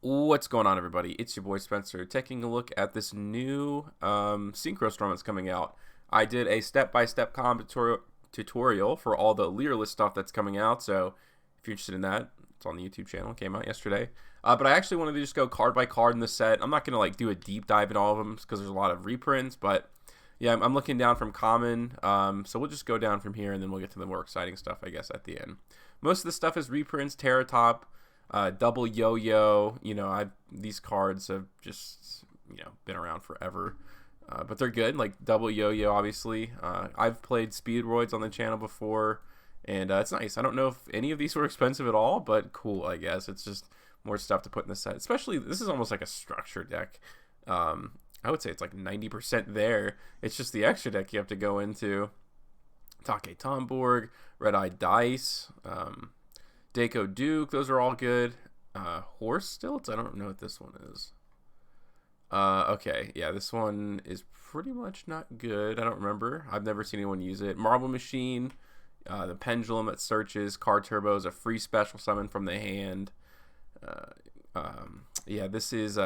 What's going on, everybody? It's your boy Spencer taking a look at this new Synchro storm that's coming out. I did a step-by-step tutorial for all the Lyrilusc stuff that's coming out, so if you're interested in that, it's on the YouTube channel. It came out yesterday. But I actually wanted to just go card by card in the set. I'm not going to like do a deep dive in all of them because there's a lot of reprints, but yeah, I'm looking down from common, so we'll just go down from here and then we'll get to the more exciting stuff, I guess, at the end. Most of the stuff is reprints, Terra Top, double yo-yo. These cards have just been around forever, but they're good. Like double yo-yo, obviously. I've played Speedroids on the channel before, and it's nice. I don't know if any of these were expensive at all, but cool, I guess. It's just more stuff to put in the set. Especially, this is almost like a structure deck. I would say it's like 90% there. It's just the extra deck you have to go into. Take Tomborg, Red Eye Dice, Daco Duke, those are all good. Horse Stilts, I don't know what this one is. Okay, yeah, this one is pretty much not good. I don't remember. I've never seen anyone use it. Marble Machine, the Pendulum that searches, Card Turbo is a free special summon from the hand. Yeah, this is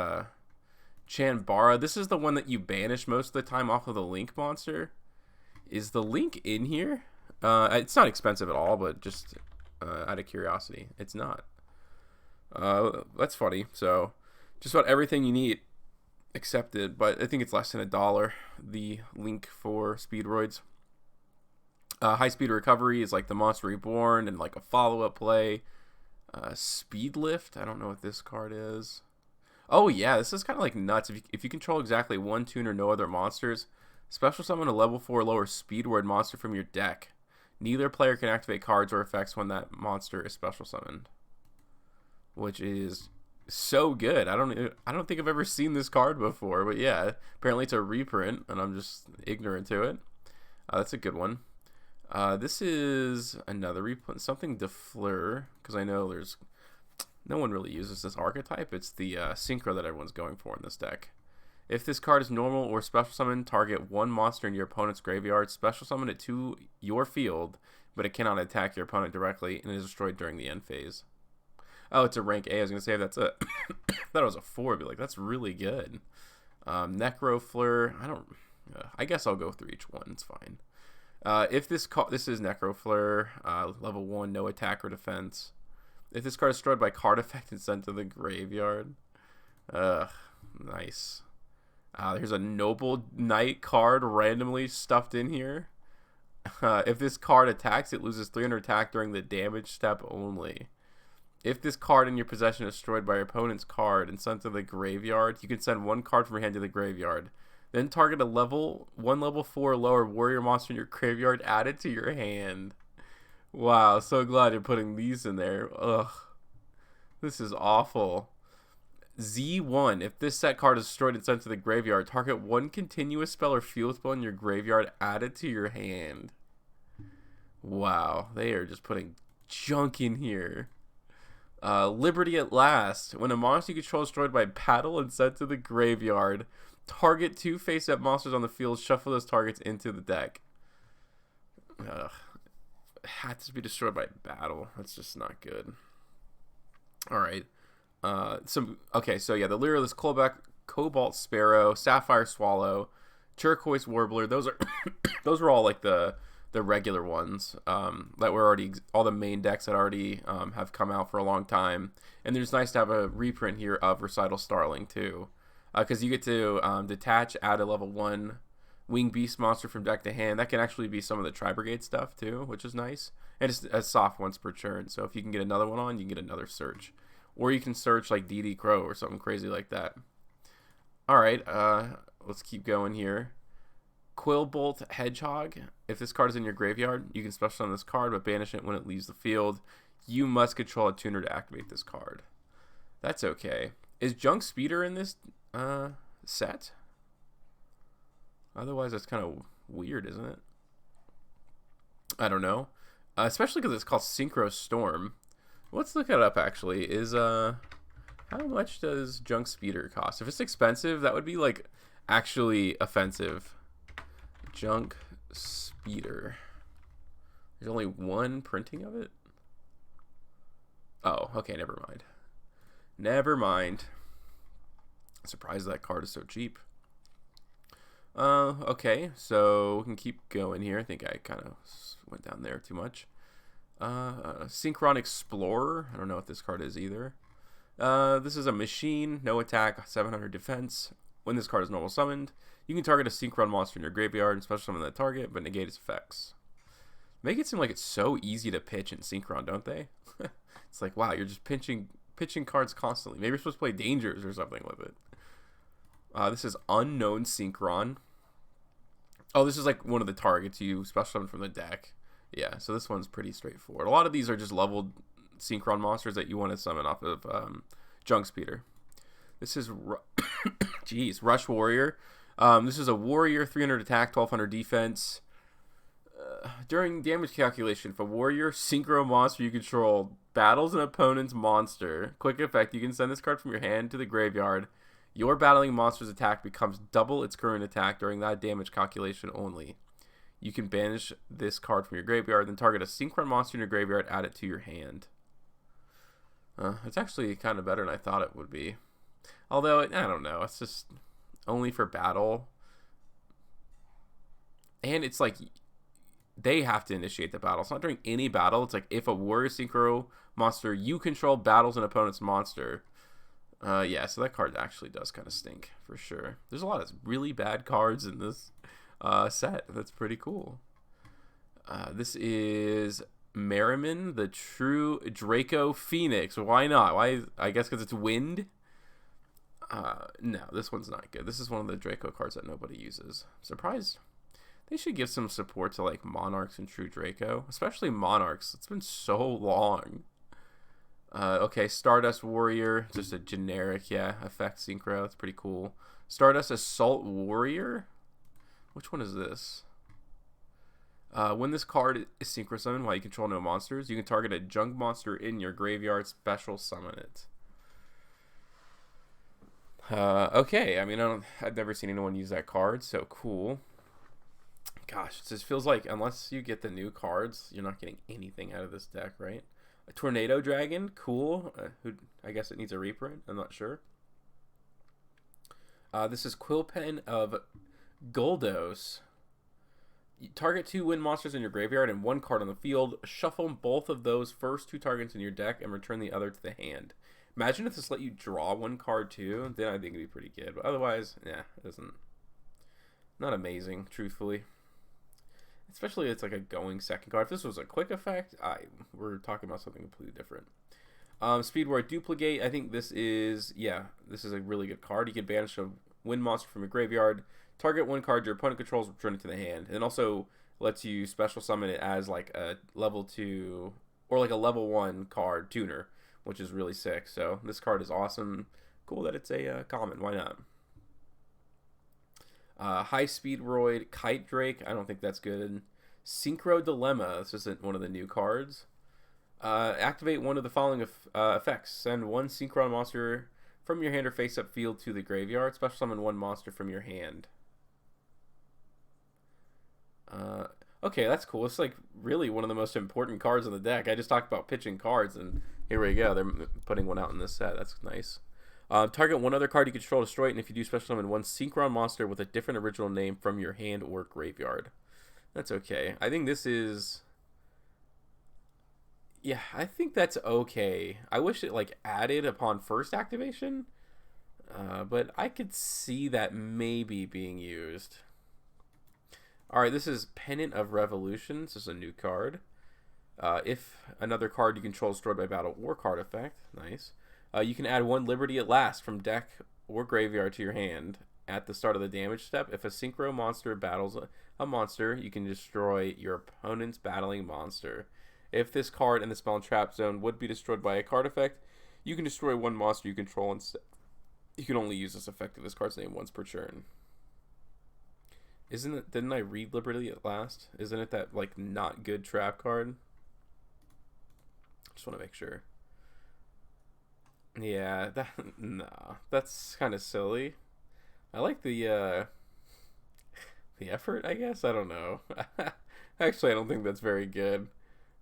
Chanbara. This is the one that you banish most of the time off of the Link monster. Is the Link in here? It's not expensive at all, but just out of curiosity, it's not. That's funny. So just about everything you need accepted, but I think it's less than $1, the Link for Speedroids. High Speed Recovery is like the Monster Reborn and like a follow-up play. Speed Lift, I don't know what this card is. Oh yeah, this is kind of like nuts. If you control exactly one tune or no other monsters, special summon a level 4 lower Speedroid monster from your deck. Neither player can activate cards or effects when that monster is special summoned, which is so good. I don't think I've ever seen this card before, but yeah, apparently it's a reprint, and I'm just ignorant to it. That's a good one. This is another reprint, something de Fleur, because I know no one really uses this archetype. It's the Synchro that everyone's going for in this deck. If this card is normal or special summon, target one monster in your opponent's graveyard, special summon it to your field, but it cannot attack your opponent directly and is destroyed during the end phase. Oh, it's a rank A. I was going to say that's a I thought it was a 4, but like that's really good. Necro Fleur, I guess I'll go through each one. It's fine. If this is Necro Fleur, level 1, no attack or defense. If this card is destroyed by card effect and sent to the graveyard. Nice. There's a Noble Knight card randomly stuffed in here. If this card attacks, it loses 300 attack during the damage step only. If this card in your possession is destroyed by your opponent's card and sent to the graveyard, you can send one card from your hand to the graveyard. Then target a level 4 lower warrior monster in your graveyard added to your hand. Wow, so glad you're putting these in there. Ugh. This is awful. Z1. If this set card is destroyed and sent to the graveyard, target one continuous spell or field spell in your graveyard added to your hand. Wow, they are just putting junk in here. Liberty at Last. When a monster you control is destroyed by battle and sent to the graveyard, target 2 face-up monsters on the field, shuffle those targets into the deck. Ugh. Had to be destroyed by battle. That's just not good. Alright. Okay, so yeah, the Lyrilusc, Quibolt Sparrow, Sapphire Swallow, Turquoise Warbler, those are all like the regular ones that were already, all the main decks that already have come out for a long time. And it's nice to have a reprint here of Recital Starling too, because you get to detach, add a level 1 Wing Beast monster from deck to hand. That can actually be some of the Tri-Brigade stuff too, which is nice. And it's a soft once per turn, so if you can get another one on, you can get another search. Or you can search like DD Crow or something crazy like that. Alright, let's keep going here. Quibolt Hedgehog. If this card is in your graveyard, you can special summon this card, but banish it when it leaves the field. You must control a tuner to activate this card. That's okay. Is Junk Speeder in this set? Otherwise, that's kind of weird, isn't it? I don't know. Especially because it's called Synchro Storm. Let's look it up, actually. How much does Junk Speeder cost? If it's expensive, that would be, like, actually offensive. Junk Speeder. There's only one printing of it? Oh, okay, never mind. Never mind. Surprised that card is so cheap. Okay, so we can keep going here. I think I kind of went down there too much. Synchron Explorer. I don't know what this card is either. This is a machine, no attack, 700 defense. When this card is normal summoned, you can target a Synchron monster in your graveyard and special summon that target, but negate its effects. Make it seem like it's so easy to pitch in Synchron, don't they? It's like, wow, you're just pitching cards constantly. Maybe you're supposed to play Dangers or something with it. This is Unknown Synchron. Oh, this is like one of the targets you special summon from the deck. Yeah, so this one's pretty straightforward. A lot of these are just leveled Synchron monsters that you want to summon off of Junk Speeder. This is Rush Warrior. This is a warrior, 300 attack, 1200 defense. During damage calculation, if a warrior synchro monster you control battles an opponent's monster, quick effect, you can send this card from your hand to the graveyard. Your battling monster's attack becomes double its current attack during that damage calculation only. You can banish this card from your graveyard, then target a Synchron monster in your graveyard, add it to your hand. It's actually kind of better than I thought it would be. Although, I don't know, it's just only for battle. And it's like, they have to initiate the battle. It's not during any battle. It's like if a warrior synchro monster you control battles an opponent's monster. Yeah, so that card actually does kind of stink, for sure. There's a lot of really bad cards in this set. That's pretty cool. This is Merriman, the True Draco Phoenix. Why not? Why? I guess because it's wind? No, this one's not good. This is one of the Draco cards that nobody uses. Surprised. They should give some support to like Monarchs and True Draco, especially Monarchs. It's been so long. Okay, Stardust Warrior, just a generic, effect synchro. That's pretty cool. Stardust Assault Warrior. Which one is this? When this card is synchro summoned while you control no monsters, you can target a junk monster in your graveyard, special summon it. Okay, I mean, I've never seen anyone use that card, so cool. Gosh, it just feels like unless you get the new cards, you're not getting anything out of this deck, right? A Tornado Dragon, cool. I guess it needs a reprint. I'm not sure. This is Quillpen of Goldos. You target 2 wind monsters in your graveyard and 1 card on the field. Shuffle both of those first 2 targets in your deck and return the other to the hand. Imagine if this let you draw 1 card too. Then I think it'd be pretty good. But otherwise, yeah, it isn't. Not amazing, truthfully. Especially if it's like a going second card. If this was a quick effect, we're talking about something completely different. Speedroid Duplicate. I think this is a really good card. You can banish a wind monster from your graveyard, target 1 card your opponent controls, return it to the hand. And also lets you special summon it as like a level 2 or like a level 1 card tuner, which is really sick. So this card is awesome. Cool that it's a common. Why not? High Speedroid Kite Drake. I don't think that's good. Synchro Dilemma. This isn't one of the new cards. Activate one of the following effects. Send 1 Synchron monster from your hand or face-up field to the graveyard. Special summon 1 monster from your hand. Okay, that's cool. It's like really one of the most important cards in the deck. I just talked about pitching cards, and here we go. They're putting one out in this set. That's nice. Target 1 other card you control, destroy it, and if you do, special summon 1 Synchron monster with a different original name from your hand or graveyard. That's okay. I think this is... Yeah, I think that's okay. I wish it like added upon first activation, but I could see that maybe being used. Alright, this is Pennant of Revolution. This is a new card. If another card you control is destroyed by battle or card effect, nice. You can add 1 Liberty at Last from deck or graveyard to your hand at the start of the damage step. If a synchro monster battles a monster, you can destroy your opponent's battling monster. If this card in the spell and trap zone would be destroyed by a card effect, you can destroy 1 monster you control instead. You can only use this effect if this card's name once per turn. Didn't I read Liberty at Last? Isn't it that like not good trap card? Just want to make sure. Yeah, that's kind of silly. I like the effort, I guess. I don't know. Actually, I don't think that's very good.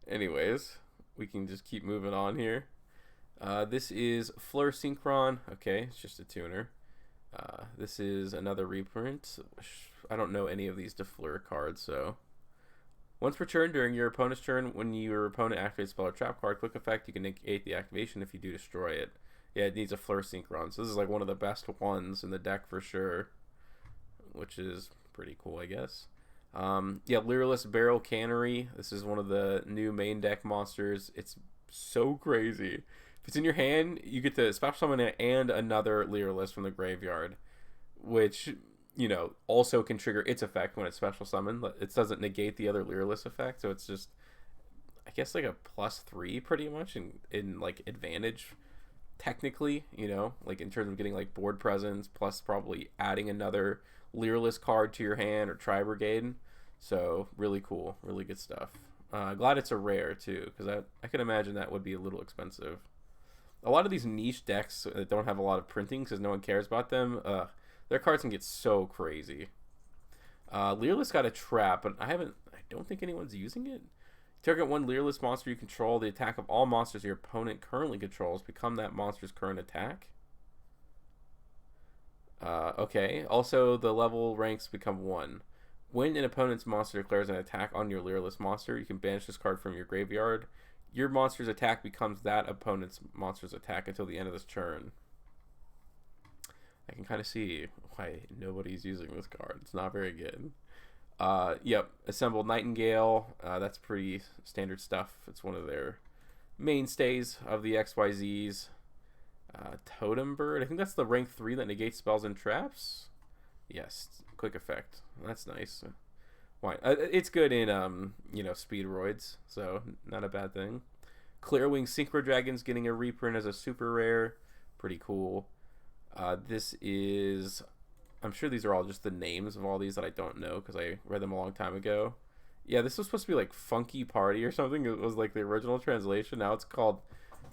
Anyways, we can just keep moving on here. This is Fleur Synchron. Okay, it's just a tuner. This is another reprint. I don't know any of these de Fleur cards, so. Once per turn during your opponent's turn, when your opponent activates spell or trap card, quick effect, you can negate the activation if you do destroy it. Yeah, it needs a Fleur Synchron, so this is like one of the best ones in the deck for sure, which is pretty cool, I guess. Yeah, Lyrilusc Barrel Cannery. This is one of the new main deck monsters. It's so crazy. If it's in your hand, you get to special summon it and another Lyrilusc from the graveyard, which, you know, also can trigger its effect when it's special summoned. It doesn't negate the other Lyrilusc effect, so it's just, I guess, like a +3 pretty much in like advantage, technically, you know, like in terms of getting like board presence, plus probably adding another Lyrilusc card to your hand or Tri-Brigade. So really cool, really good stuff. Glad it's a rare too, because I can imagine that would be a little expensive. A lot of these niche decks that don't have a lot of printing because no one cares about them, their cards can get so crazy. Lyrilusc got a trap, but I don't think anyone's using it. Target one Lyrilusc monster you control. The attack of all monsters your opponent currently controls become that monster's current attack. Okay. Also, the level ranks become 1. When an opponent's monster declares an attack on your Lyrilusc monster, you can banish this card from your graveyard. Your monster's attack becomes that opponent's monster's attack until the end of this turn. I can kind of see why nobody's using this card. It's not very good. Yep, Assembled Nightingale. That's pretty standard stuff. It's one of their mainstays of the XYZs. Totem Bird. I think that's the rank 3 that negates spells and traps. Yes, quick effect. That's nice. Why? It's good in you know, Speedroids, so not a bad thing. Clearwing Synchro Dragon's getting a reprint as a super rare. Pretty cool. This is, I'm sure these are all just the names of all these that I don't know because I read them a long time ago. Yeah, this was supposed to be like Funky Party or something. It was like the original translation. Now it's called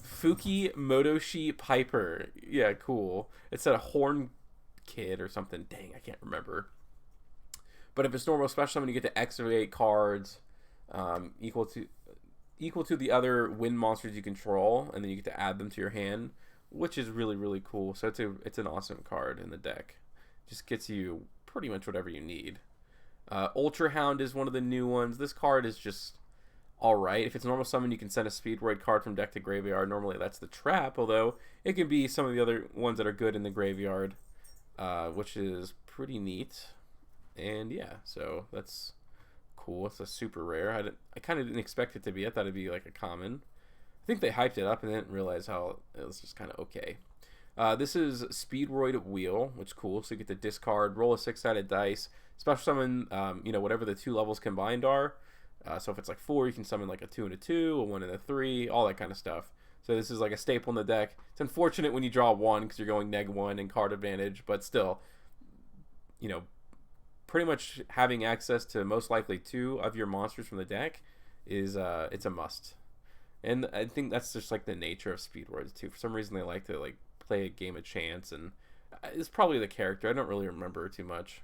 Fuki Motoshi Piper. Yeah, cool. It said a Horn Kid or something. Dang, I can't remember. But if it's normal special summon, you get to activate cards equal to the other wind monsters you control, and then you get to add them to your hand, which is really, really cool. So it's an awesome card in the deck. Just gets you pretty much whatever you need. Ultra Hound is one of the new ones. This card is just alright. If it's normal summon, you can send a Speedroid card from deck to graveyard. Normally that's the trap, although it can be some of the other ones that are good in the graveyard, which is pretty neat. And yeah, so that's cool. It's a super rare. I kind of didn't expect it to be. I thought it'd be like a common. I think they hyped it up and didn't realize how it was just kind of okay. This is Speedroid Wheel, which is cool. So you get to discard, roll a 6-sided dice, special summon, you know, whatever the 2 levels combined are. So if it's like 4, you can summon like a 2 and a 2, a 1 and a 3, all that kind of stuff. So this is like a staple in the deck. It's unfortunate when you draw 1 because you're going -1 and card advantage, but still, you know, pretty much having access to most likely 2 of your monsters from the deck is it's a must. And I think that's just like the nature of Speedroids too. For some reason they like to like play a game of chance, and it's probably the character. I don't really remember too much.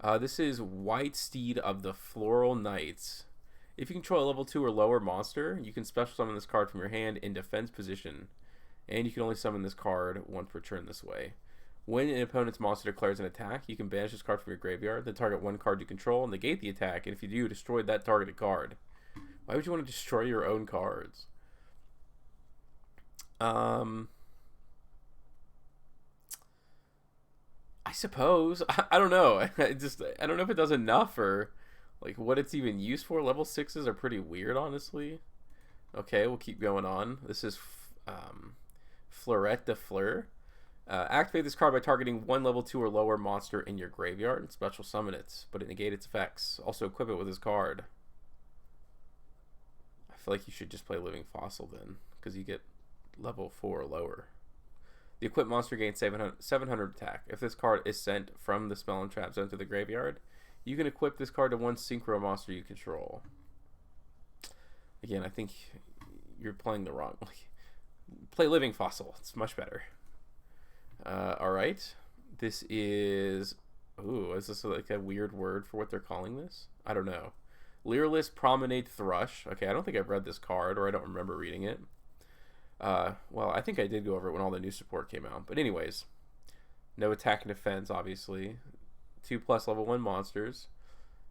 This is White Steed of the Floral Knights. If you control a level 2 or lower monster, you can special summon this card from your hand in defense position, and you can only summon this card once per turn this way. When an opponent's monster declares an attack, you can banish this card from your graveyard, then target 1 card you control and negate the attack, and if you do, destroy that targeted card. Why would you want to destroy your own cards? I suppose. I don't know. I don't know if it does enough or like what it's even used for. Level 6s are pretty weird, honestly. Okay, we'll keep going on. This is Flouret de Fleur. Activate this card by targeting 1 level 2 or lower monster in your graveyard and special summon it, but it negates its effects. Also equip it with this card. I feel like you should just play Living Fossil then, because you get level 4 or lower. The equipped monster gains 700 attack. If this card is sent from the spell and trap zone to the graveyard, you can equip this card to 1 Synchro monster you control. Again, I think you're playing the wrong. Play Living Fossil. It's much better. Alright. This is... Ooh, is this like a weird word for what they're calling this? I don't know. Lyrilusc Promenade Thrush. Okay, I don't think I've read this card, or I don't remember reading it. Well, I think I did go over it when all the new support came out. But anyways, no attack and defense, obviously. 2+ level 1 monsters.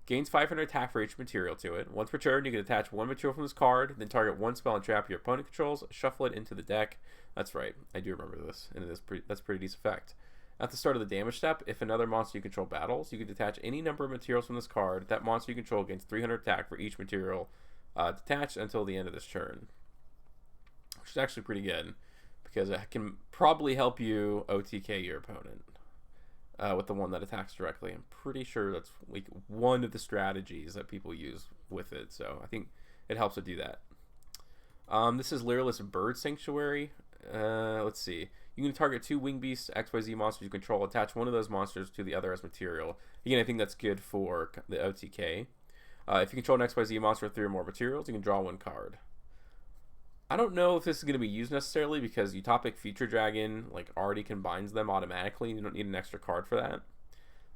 Gains 500 attack for each material to it. Once per turn, you can attach one material from this card, then target one spell and trap your opponent controls, shuffle it into the deck. That's right, I do remember this, and that's pretty decent effect. At the start of the damage step, if another monster you control battles, you can detach any number of materials from this card. That monster you control gains 300 attack for each material detached until the end of this turn. Which is actually pretty good, because it can probably help you OTK your opponent. With the one that attacks directly. I'm pretty sure that's like one of the strategies that people use with it, so I think it helps to do that. This is Lyrilusc Bird Sanctuary. Let's see. You can target 2 Wing Beasts XYZ monsters you control, attach one of those monsters to the other as material. Again, I think that's good for the OTK. If you control an XYZ monster with 3 or more materials, you can draw 1 card. I don't know if this is going to be used necessarily because Utopic Future Dragon like already combines them automatically. You don't need an extra card for that.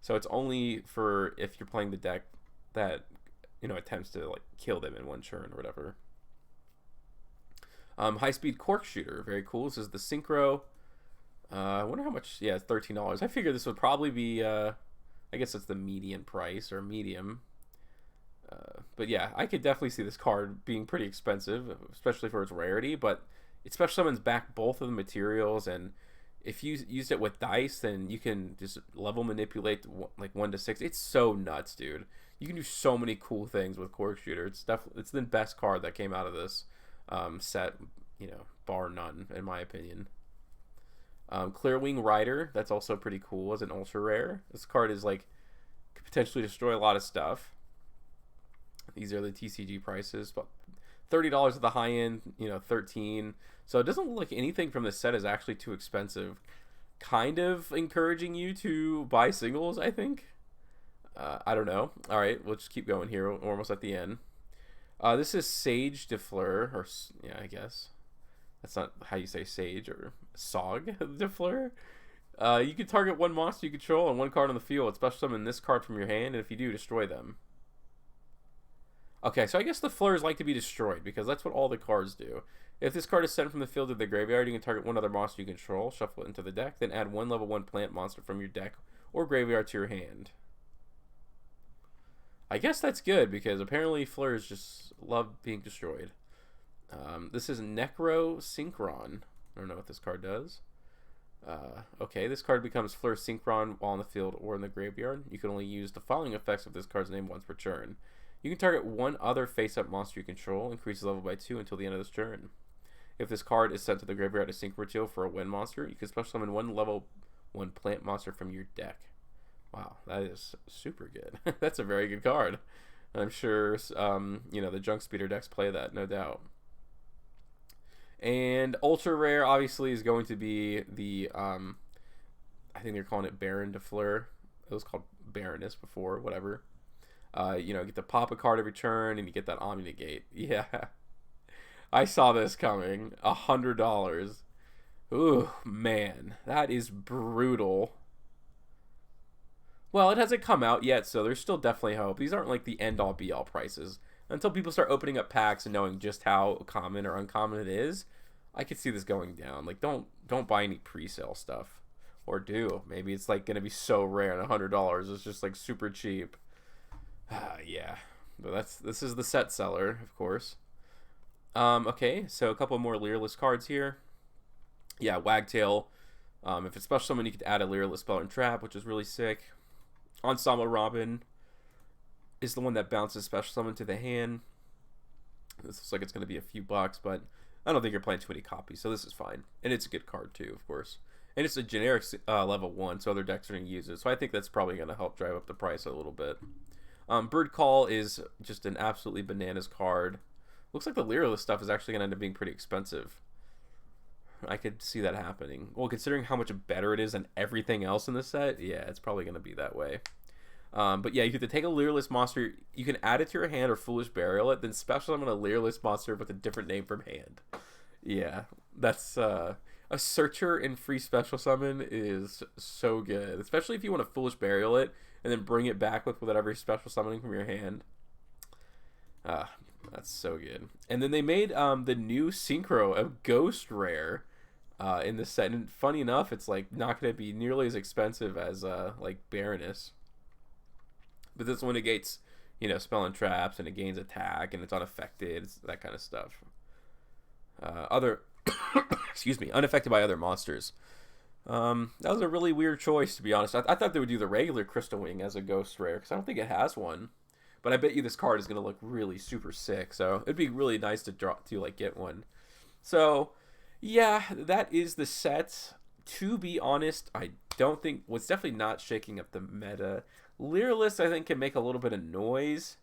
So it's only for if you're playing the deck that attempts to like kill them in one turn or whatever. High Speed Cork Shooter, very cool. This is the Synchro. I wonder how much. Yeah, it's $13. I figure this would probably be. I guess it's the median price or medium. But yeah, I could definitely see this card being pretty expensive, especially for its rarity, but it special summons back both of the materials, and if you used it with dice, then you can just level manipulate like 1 to 6. It's so nuts, dude. You can do so many cool things with Cork Shooter. It's the best card that came out of this set, bar none, in my opinion. Clearwing Rider, that's also pretty cool as an ultra rare. This card is like could potentially destroy a lot of stuff. These are the TCG prices, but $30 at the high end, $13. So it doesn't look like anything from this set is actually too expensive. Kind of encouraging you to buy singles, I think. I don't know. All right, we'll just keep going here. We're almost at the end. This is Sauge de Fleur, or yeah, I guess that's not how you say Sage or Sauge de Fleur. You can target 1 monster you control and 1 card on the field. Special summon this card from your hand, and if you do, destroy them. Okay, so I guess the Fleurs like to be destroyed, because that's what all the cards do. If this card is sent from the field to the graveyard, you can target 1 other monster you control, shuffle it into the deck, then add 1 level 1 plant monster from your deck or graveyard to your hand. I guess that's good, because apparently Fleurs just love being destroyed. This is Necro Synchron. I don't know what this card does. Okay, this card becomes Fleur Synchron while in the field or in the graveyard. You can only use the following effects of this card's name once per turn. You can target 1 other face-up monster you control, increases level by 2 until the end of this turn. If this card is sent to the graveyard as Synchro material for a win monster, you can special summon 1 level 1 plant monster from your deck. Wow, that is super good. That's a very good card. And I'm sure, the Junk Speeder decks play that, no doubt. And ultra rare, obviously, is going to be the, I think they're calling it Baronne de Fleur. It was called Baroness before, whatever. Get to pop a card every turn, and you get that Omni Negate. Yeah. I saw this coming. $100. Ooh, man. That is brutal. Well, it hasn't come out yet, so there's still definitely hope. These aren't like the end-all, be-all prices. Until people start opening up packs and knowing just how common or uncommon it is, I could see this going down. Like, don't buy any pre-sale stuff. Or do. Maybe it's like going to be so rare, and $100 is just like super cheap. Yeah, but this is the set seller, of course. Okay, so a couple more Lyrilusc cards here. Yeah, Wagtail. If it's special summon, you could add a Lyrilusc spell and trap, which is really sick. Ensemble Robin is the one that bounces special summon to the hand. This looks like it's going to be a few bucks, but I don't think you're playing too many copies, so this is fine. And it's a good card too, of course. And it's a generic level 1, so other decks are going to use it. So I think that's probably going to help drive up the price a little bit. Bird Call is just an absolutely bananas card. Looks like the Lyrilusc stuff is actually going to end up being pretty expensive. I could see that happening. Well, considering how much better it is than everything else in the set, yeah, it's probably going to be that way. But yeah, you get to take a Lyrilusc monster, you can add it to your hand or Foolish Burial it, then special summon a Lyrilusc monster with a different name from hand. Yeah, that's a Searcher in free special summon is so good, especially if you want to Foolish Burial it and then bring it back with whatever special summoning from your hand. That's so good. And then they made the new Synchro, a ghost rare, in this set. And funny enough, it's like not going to be nearly as expensive as like Baroness. But this one negates, you know, spell and traps, and it gains attack, and it's unaffected. It's that kind of stuff. Other, excuse me, unaffected by other monsters. That was a really weird choice, to be honest. I thought they would do the regular Crystal Wing as a ghost rare, because I don't think it has one. But I bet you this card is going to look really super sick. So it'd be really nice to like get one. So yeah, that is the set. To be honest, I don't think it's definitely not shaking up the meta. Lyrilusc, I think, can make a little bit of noise,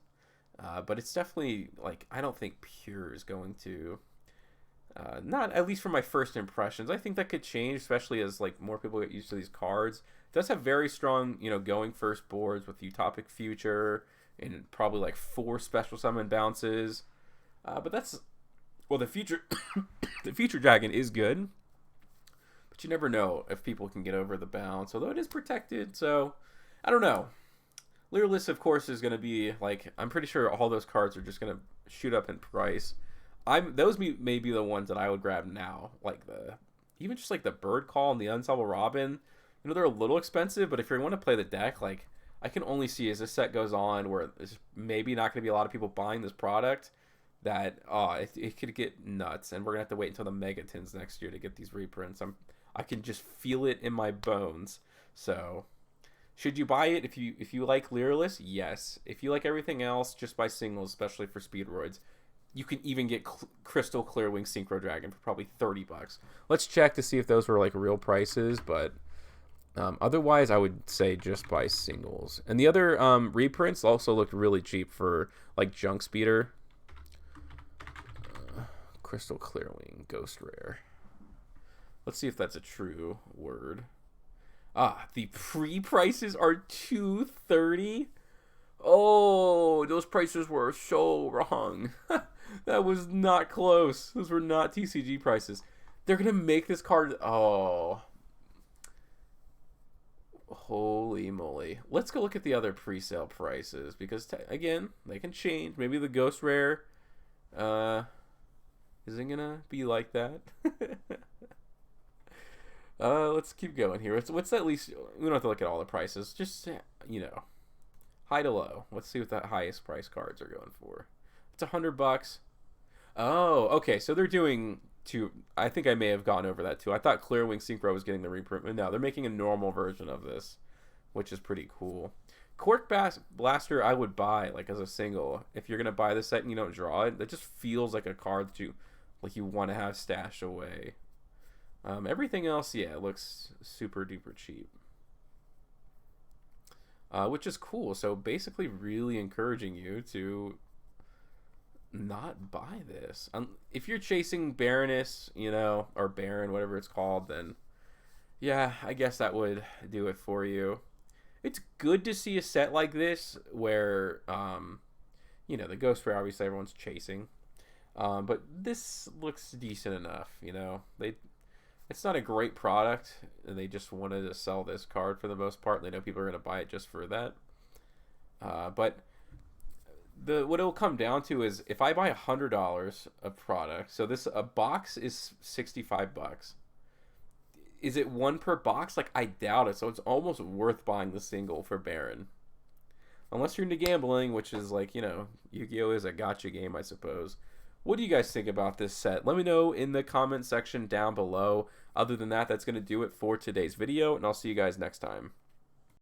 but it's definitely like I don't think Pure is going to. Not at least for my first impressions. I think that could change, especially as like more people get used to these cards. It does have very strong, you know, going first boards with Utopic Future and probably like 4 special summon bounces. But that's the future. The future dragon is good, but you never know if people can get over the bounce. Although it is protected, so I don't know. Lyrilusc, of course, is going to be like I'm pretty sure all those cards are just going to shoot up in price. Those may be the ones that I would grab now, like even just like the Bird Call and the Unsolvable Robin. You know, they're a little expensive, but if you want to play the deck, like I can only see as this set goes on where there's maybe not going to be a lot of people buying this product, that it could get nuts, and we're gonna have to wait until the Megatons next year to get these reprints. I can just feel it in my bones. So, should you buy it if you like Lyrilusc? Yes. If you like everything else, just buy singles, especially for Speedroids. You can even get Crystal Clearwing Synchro Dragon for probably $30. Let's check to see if those were like real prices, but otherwise I would say just buy singles. And the other reprints also looked really cheap for like Junk Speeder. Crystal Clearwing Ghost Rare. Let's see if that's a true word. The pre-prices are $230. Oh, those prices were so wrong. That was not close. Those were not TCG prices. They're going to make this card... Oh. Holy moly. Let's go look at the other pre-sale prices. Because, again, they can change. Maybe the Ghost Rare isn't going to be like that. Let's keep going here. What's at least... We don't have to look at all the prices. Just, you know... High to low. Let's see what the highest price cards are going for. It's $100. Oh, okay. So they're doing two. I think I may have gone over that too. I thought Clearwing Synchro was getting the reprint, but no, they're making a normal version of this, which is pretty cool. Cork Blaster, I would buy like as a single. If you're gonna buy the set and you don't draw it, that just feels like a card that you want to have stashed away. Everything else, yeah, it looks super duper cheap. Which is cool. So basically really encouraging you to not buy this. If you're chasing Baroness, you know, or Baron, whatever it's called, then yeah, I guess that would do it for you. It's good to see a set like this where, you know, the Ghost Rare, obviously everyone's chasing. But this looks decent enough, you know. It's not a great product, and they just wanted to sell this card for the most part. They know people are going to buy it just for that. But what it will come down to is if I buy $100 of product, so a box is $65. Is it one per box? Like, I doubt it. So it's almost worth buying the single for Baron. Unless you're into gambling, which is like, you know, Yu-Gi-Oh! Is a gotcha game, I suppose. What do you guys think about this set? Let me know in the comment section down below. Other than that, that's going to do it for today's video, and I'll see you guys next time.